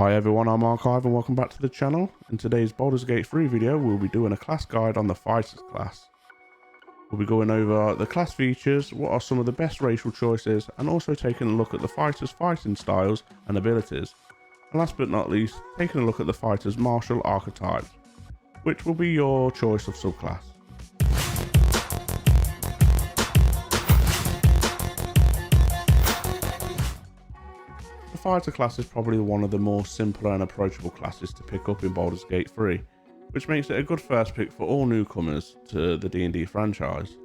Hi everyone, I'm Archive and welcome back to the channel. In today's Baldur's Gate 3 video, we'll be doing a class guide on the Fighters class. We'll be going over the class features, what are some of the best racial choices, and also taking a look at the fighters' fighting styles and abilities. And last but not least, taking a look at the fighters' martial archetypes, which will be your choice of subclass. The fighter class is probably one of the more simpler and approachable classes to pick up in Baldur's Gate 3, which makes it a good first pick for all newcomers to the D&D franchise.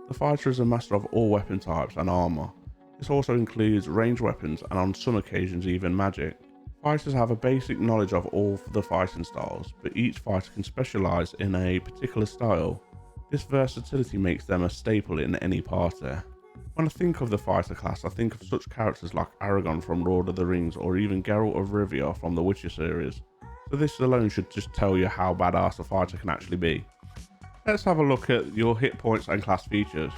The fighter is a master of all weapon types and armor. This also includes ranged weapons and on some occasions even magic. Fighters have a basic knowledge of all the fighting styles, but each fighter can specialize in a particular style. This versatility makes them a staple in any party. When I think of the fighter class, I think of such characters like Aragorn from Lord of the Rings or even Geralt of Rivia from the Witcher series. So this alone should just tell you how badass a fighter can actually be. Let's have a look at your hit points and class features.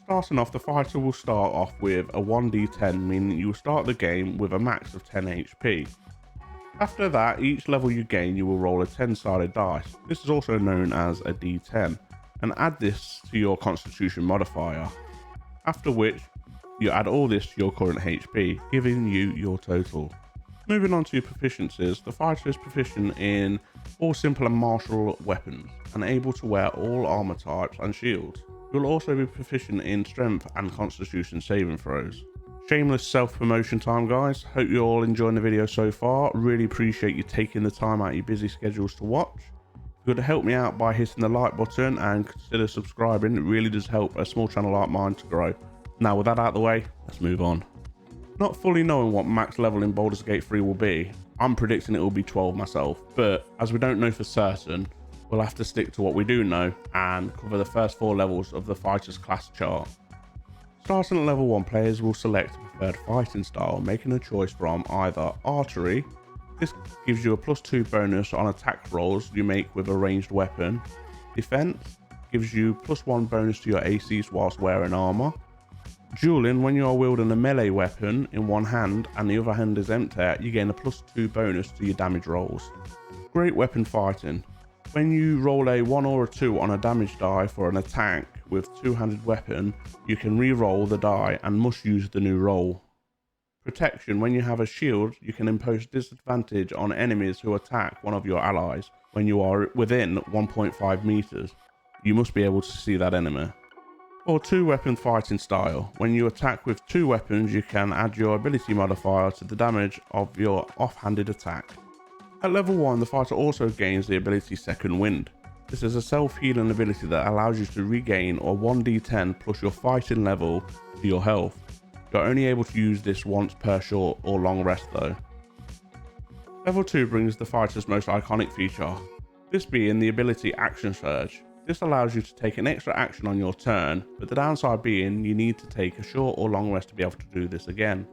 Starting off, the fighter will start off with a 1d10, meaning you will start the game with a max of 10 HP. After that, each level you gain, you will roll a 10-sided dice. This is also known as a d10, and add this to your constitution modifier. After which, you add all this to your current HP, giving you your total. Moving on to your proficiencies, the fighter is proficient in all simple and martial weapons, and able to wear all armor types and shields. You will also be proficient in strength and constitution saving throws. Shameless self-promotion time, guys. Hope you're all enjoying the video so far. Really appreciate you taking the time out of your busy schedules to watch. If you could help me out by hitting the like button and consider subscribing, it really does help a small channel like mine to grow. Now with that out of the way, let's move on. Not fully knowing what max level in Baldur's Gate 3 will be, I'm predicting it will be 12 myself, but as we don't know for certain, we'll have to stick to what we do know and cover the first 4 levels of the fighter's class chart. Starting at level 1, players will select a preferred fighting style, making a choice from either archery. This gives you a +2 bonus on attack rolls you make with a ranged weapon. Defense gives you +1 bonus to your ACs whilst wearing armor. Dueling, when you are wielding a melee weapon in one hand and the other hand is empty, you gain a +2 bonus to your damage rolls. Great weapon fighting. When you roll a 1 or a 2 on a damage die for an attack with two-handed weapon, you can re-roll the die and must use the new roll. Protection, when you have a shield, you can impose disadvantage on enemies who attack one of your allies when you are within 1.5 meters. You must be able to see that enemy. Or 2-weapon fighting style. When you attack with 2 weapons, you can add your ability modifier to the damage of your off-handed attack. At level 1, the fighter also gains the ability Second Wind. This is a self-healing ability that allows you to regain a 1d10 plus your fighting level to your health. You're only able to use this once per short or long rest though. Level 2 brings the fighter's most iconic feature, this being the ability Action Surge. This allows you to take an extra action on your turn, but the downside being you need to take a short or long rest to be able to do this again.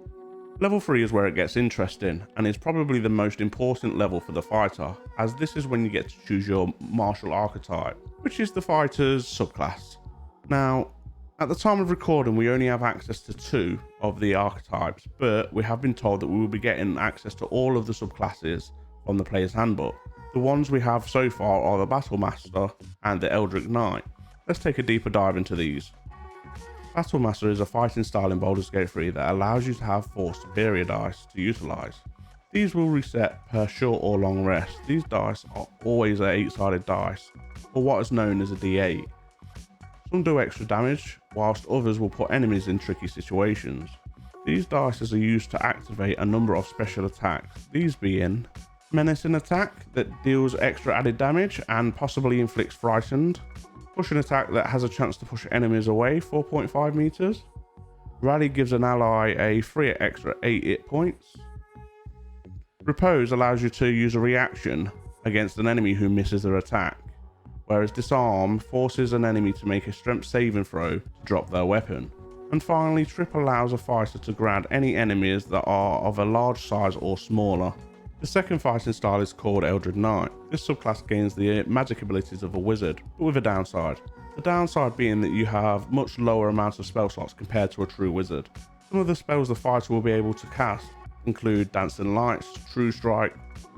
Level 3 is where it gets interesting, and is probably the most important level for the fighter, as this is when you get to choose your martial archetype, which is the fighter's subclass. Now, at the time of recording, we only have access to 2 of the archetypes, but we have been told that we will be getting access to all of the subclasses from the player's handbook. The ones we have so far are the Battle Master and the Eldritch Knight. Let's take a deeper dive into these. Battle Master is a fighting style in Baldur's Gate 3 that allows you to have 4 superior dice to utilize. These will reset per short or long rest. These dice are always 8-sided dice, or what is known as a D8. Some do extra damage, whilst others will put enemies in tricky situations. These dice are used to activate a number of special attacks, these being Menacing Attack that deals extra added damage and possibly inflicts frightened. Pushing Attack that has a chance to push enemies away 4.5 meters. Rally gives an ally a free extra 8 hit points. Repose allows you to use a reaction against an enemy who misses their attack, whereas Disarm forces an enemy to make a strength saving throw to drop their weapon. And finally, Trip allows a fighter to grab any enemies that are of a large size or smaller. The second fighting style is called Eldritch Knight. This subclass gains the magic abilities of a wizard, but with a downside. The downside being that you have much lower amounts of spell slots compared to a true wizard. Some of the spells the fighter will be able to cast include Dancing Lights, True Strike,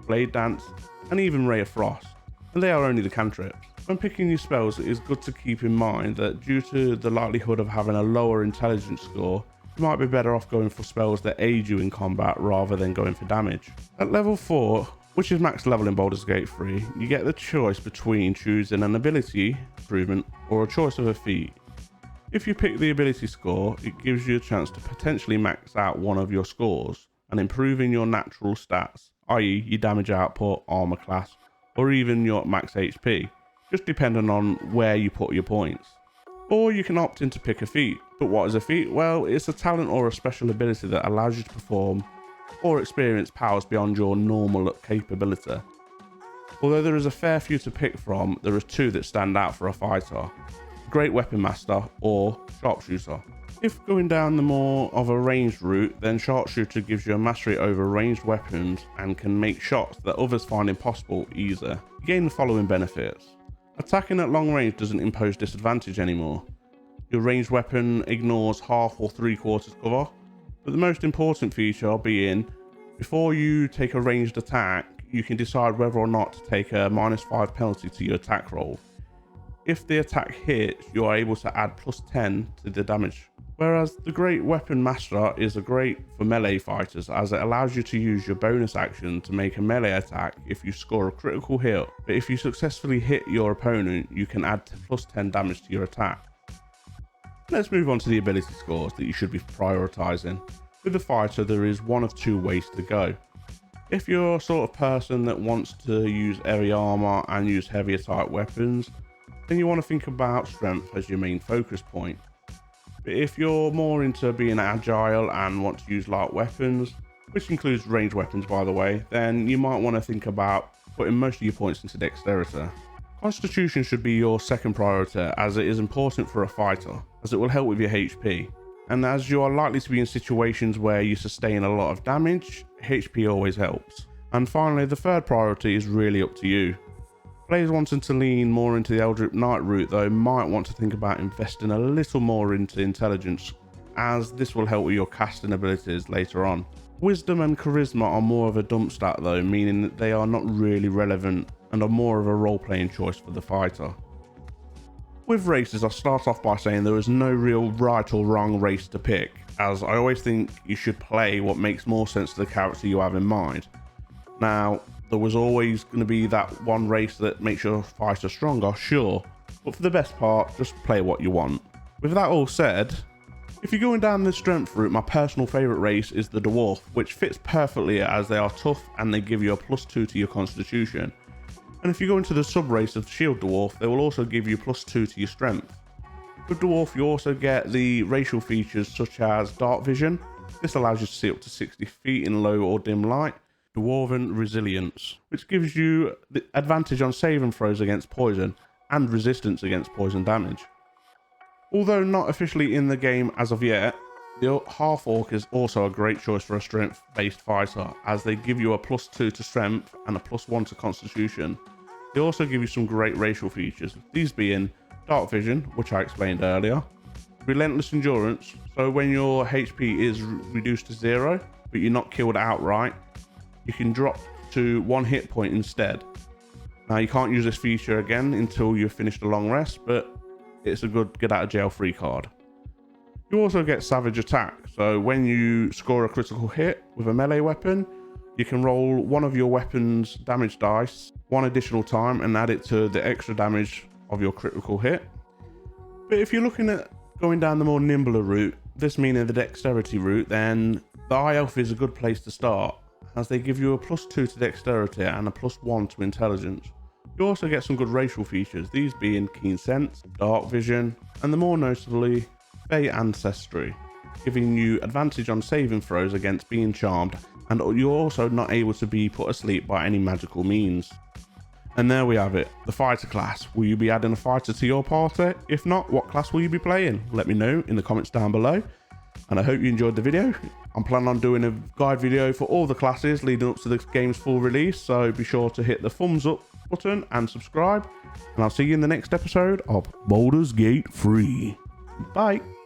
Blade Dance, and even Ray of Frost, and they are only the cantrips. When picking your spells, it is good to keep in mind that due to the likelihood of having a lower intelligence score, you might be better off going for spells that aid you in combat rather than going for damage. At level 4, which is max level in Baldur's Gate 3, you get the choice between choosing an ability improvement or a choice of a feat. If you pick the ability score, it gives you a chance to potentially max out one of your scores and improving your natural stats, i.e. your damage output, armor class, or even your max HP, just depending on where you put your points. Or you can opt in to pick a feat. But what is a feat? Well, it's a talent or a special ability that allows you to perform or experience powers beyond your normal capability. Although there is a fair few to pick from, there are two that stand out for a fighter: Great Weapon Master or Sharpshooter. If going down the more of a ranged route, then Sharpshooter gives you a mastery over ranged weapons and can make shots that others find impossible easier. You gain the following benefits. Attacking at long range doesn't impose disadvantage anymore. Your ranged weapon ignores half or 3/4 cover, but the most important feature being, before you take a ranged attack, you can decide whether or not to take a -5 penalty to your attack roll. If the attack hits, you are able to add +10 to the damage. Whereas the Great Weapon Master is great for melee fighters, as it allows you to use your bonus action to make a melee attack if you score a critical hit, but if you successfully hit your opponent, you can add +10 damage to your attack. Let's move on to the ability scores that you should be prioritizing. With the fighter, there is one of two ways to go. If you're a sort of person that wants to use heavy armor and use heavier type weapons, then you want to think about strength as your main focus point. But if you're more into being agile and want to use light weapons, which includes ranged weapons by the way, then you might want to think about putting most of your points into dexterity. Constitution should be your second priority, as it is important for a fighter, as it will help with your HP. And as you are likely to be in situations where you sustain a lot of damage, HP always helps. And finally, the third priority is really up to you. Players wanting to lean more into the Eldritch Knight route though might want to think about investing a little more into intelligence, as this will help with your casting abilities later on. Wisdom and charisma are more of a dump stat though, meaning that they are not really relevant and are more of a role-playing choice for the fighter. With races, I'll start off by saying there is no real right or wrong race to pick, as I always think you should play what makes more sense to the character you have in mind. Now, there was always going to be that one race that makes your fighter stronger, sure, but for the best part, just play what you want. With that all said, if you're going down the strength route, my personal favourite race is the Dwarf, which fits perfectly as they are tough and they give you a +2 to your constitution. And if you go into the sub-race of Shield Dwarf, they will also give you +2 to your strength. With Dwarf, you also get the racial features such as Dark Vision. This allows you to see up to 60 feet in low or dim light. Dwarven Resilience, which gives you the advantage on saving throws against poison and resistance against poison damage. Although not officially in the game as of yet, the Half Orc is also a great choice for a strength based fighter, as they give you a +2 to strength and a +1 to constitution. They also give you some great racial features, these being Dark Vision, which I explained earlier, Relentless Endurance, so when your HP is reduced to 0 but you're not killed outright, you can drop to 1 hit point instead. Now you can't use this feature again until you've finished a long rest, but it's a good get out of jail free card. You also get Savage Attack, so when you score a critical hit with a melee weapon, you can roll one of your weapon's damage dice one additional time and add it to the extra damage of your critical hit. But if you're looking at going down the more nimbler route, this meaning the dexterity route, then the High Elf is a good place to start, as they give you a +2 to dexterity and a +1 to intelligence. You also get some good racial features, these being Keen Sense, Dark Vision, and the more notably, Fey Ancestry, giving you advantage on saving throws against being charmed, and you're also not able to be put asleep by any magical means. And there we have it, the fighter class. Will you be adding a fighter to your party? If not, what class will you be playing? Let me know in the comments down below. And I hope you enjoyed the video. I'm planning on doing a guide video for all the classes leading up to the game's full release, so be sure to hit the thumbs up button and subscribe. And I'll see you in the next episode of Baldur's Gate 3. Bye.